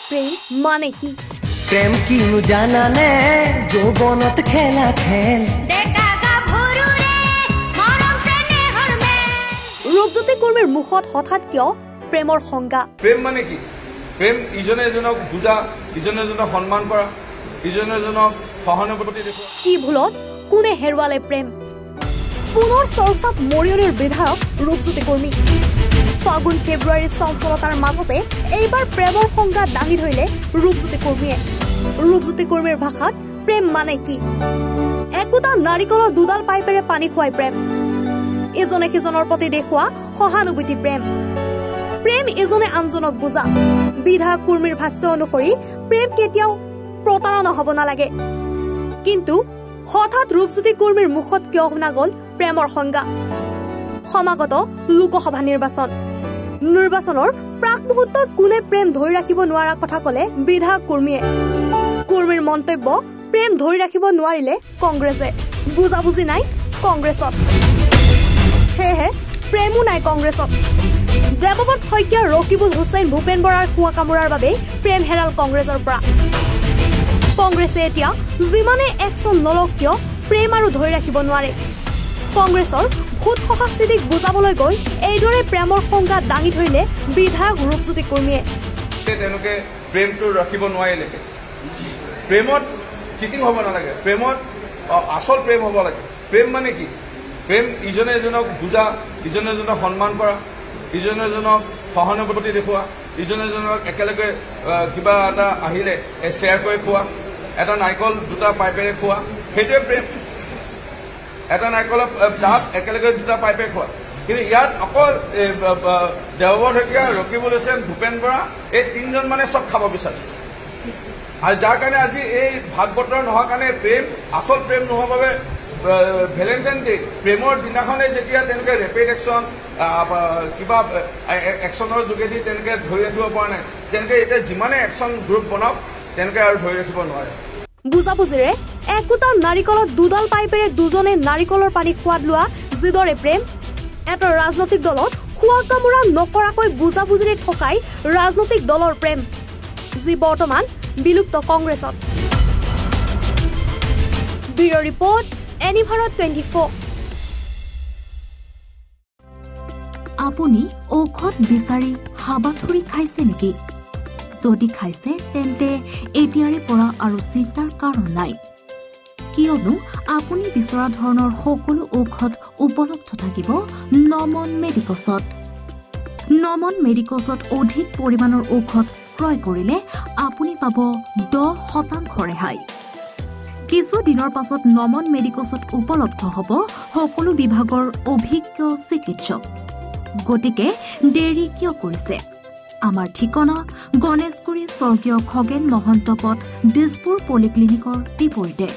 প্ৰেম মানে কি? প্ৰেম কিনো জানানে যৌবনত খেলা খেল ৰূপজ্যোতি কুৰ্মীৰ মুখত হঠাৎ কিয় প্ৰেমৰ সংজ্ঞা? প্ৰেম মানে কি? প্ৰেম ইজনে এজনক বুজা, ইজনে এজনক সন্মান কৰা, ইজনে এজনক সহানুভূতি দেখুওৱা। কি ভুলত কোনে হেৰুৱালে প্ৰেম? পুনৰ চৰ্চাত মৰিয়নিৰ বিধায়ক ৰূপজ্যোতি কুৰ্মী। ফাগুন ফেব্ৰুৱাৰীৰ চঞ্চলতাৰ মাজতে এইবাৰ প্ৰেমৰ সংজ্ঞা দাঙি ধৰিলে ৰূপজ্যোতি কুৰ্মীয়ে। ৰূপজ্যোতি কুৰ্মীৰ ভাষাত প্ৰেম মানে কি? একোটা নাৰিকলৰ দুডাল পাইপেৰে পানী খুৱাই প্ৰেম। এজনে সিজনৰ প্ৰতি দেখুওৱা সহানুভূতি প্ৰেম। প্ৰেম এজনে আনজনক বুজা। বিধায়ক কুৰ্মীৰ ভাষ্য অনুসৰি প্ৰেম কেতিয়াও প্ৰতাৰণা হ'ব নালাগে। কিন্তু হঠাৎ ৰূপজ্যোতি কুৰ্মীৰ মুখত কিয় শুনা গ'ল প্ৰেমৰ সংজ্ঞা? সমাগত লোকসভা নিৰ্বাচনৰ প্ৰাক মুহূৰ্তত কোনে প্ৰেম ধৰি ৰাখিব নোৱাৰা কথা ক'লে বিধায়ক কুৰ্মীয়ে। কুৰ্মীৰ মন্তব্য, প্ৰেম ধৰি ৰাখিব নোৱাৰিলে কংগ্ৰেছে, বুজাবুজি নাই কংগ্ৰেছত। সেয়েহে প্ৰেমো নাই কংগ্ৰেছত। দেৱব্ৰত শইকীয়া, ৰকিবুল হুছেইন, ভূপেন বৰাৰ খোৱা কামোৰাৰ বাবে প্ৰেম হেৰাল কংগ্ৰেছৰ পৰা। কংগ্ৰেছে এতিয়া যিমানে একচন নলওক কিয় প্ৰেম আৰু ধৰি ৰাখিব নোৱাৰে। কংগ্ৰেছৰ ভোট সশাস্থিতিক বুজাবলৈ গৈ এইদৰে প্ৰেমৰ সংজ্ঞা দাঙি ধৰিলে বিধায়ক ৰূপজ্যোতি কুৰ্মীয়ে। তেওঁলোকে প্ৰেমটো ৰাখিব নোৱাৰিলে। প্ৰেমত চিটিং হ'ব নালাগে, প্ৰেমত আচল প্ৰেম হ'ব লাগে। প্ৰেম মানে কি? প্ৰেম ইজনে এজনক বুজা, ইজনে এজনক সন্মান কৰা, ইজনে এজনক সহানুভূতি দেখুওৱা, ইজনে এজনক একেলগে কিবা এটা আহিলে শ্বেয়াৰ কৰি খোৱা, এটা নাৰিকল দুটা পাইপেৰে খোৱা, সেইটোৱে প্ৰেম। এটা নাৰিকলৰ ডাব একেলগে দুটা পাইপে খোৱা। কিন্তু ইয়াত অকল দেৱব্ৰত শইকীয়া, ৰকিবুল হুছেইন, ভূপেন বৰা এই তিনিজন মানে চব খাব বিচাৰে। আৰু যাৰ কাৰণে আজি এই ভাগ বতৰা নোহোৱাৰ কাৰণে প্ৰেম, আচল প্ৰেম নোহোৱাৰ বাবে ভেলেণ্টাইন ডে প্ৰেমৰ দিনাখনে যেতিয়া তেওঁলোকে ৰেপিড একশ্যন কিবা একশ্যনৰ যোগেদি তেওঁলোকে ধৰি ৰাখিব পৰা নাই, তেওঁলোকে এতিয়া যিমানে একশ্যন গ্ৰুপ বনাওক তেওঁলোকে আৰু ধৰি ৰাখিব নোৱাৰে। বুজাবুজিৰে একোটা নাৰিকলত দুডাল পাইপেৰে দুজনে নাৰিকলৰ পানী সোৱাদ লোৱা যিদৰে প্ৰেম, এটা ৰাজনৈতিক দলত খোৱা কামোৰা নকৰাকৈ বুজাবুজিৰে থকাই ৰাজনৈতিক দলৰ প্ৰেম, যি বৰ্তমান বিলুপ্ত কংগ্ৰেছত। Bureau' report, any Bharat 24। আপুনি ঔষধ বিচাৰি হাবাথুৰি খাইছে নেকি? যদি খাইছে তেন্তে এতিয়াৰে পৰা আৰু চিন্তাৰ কাৰণ নাই, কিয়নো আপুনি বিচৰা ধৰণৰ সকলো ঔষধ উপলব্ধ থাকিব নমন মেডিকছত। নমন মেডিকছত অধিক পৰিমাণৰ ঔষধ ক্ৰয় কৰিলে আপুনি পাব 10% ৰেহাই। কিছুদিনৰ পাছত নমন মেডিকছত উপলব্ধ হ'ব সকলো বিভাগৰ অভিজ্ঞ চিকিৎসক। গতিকে দেৰি কিয় কৰিছে? আমাৰ ঠিকনা গণেশগুৰি স্বৰ্গীয় খগেন মহন্ত পথ, দিছপুৰ পলিক্লিনিকৰ বিপৰীতে।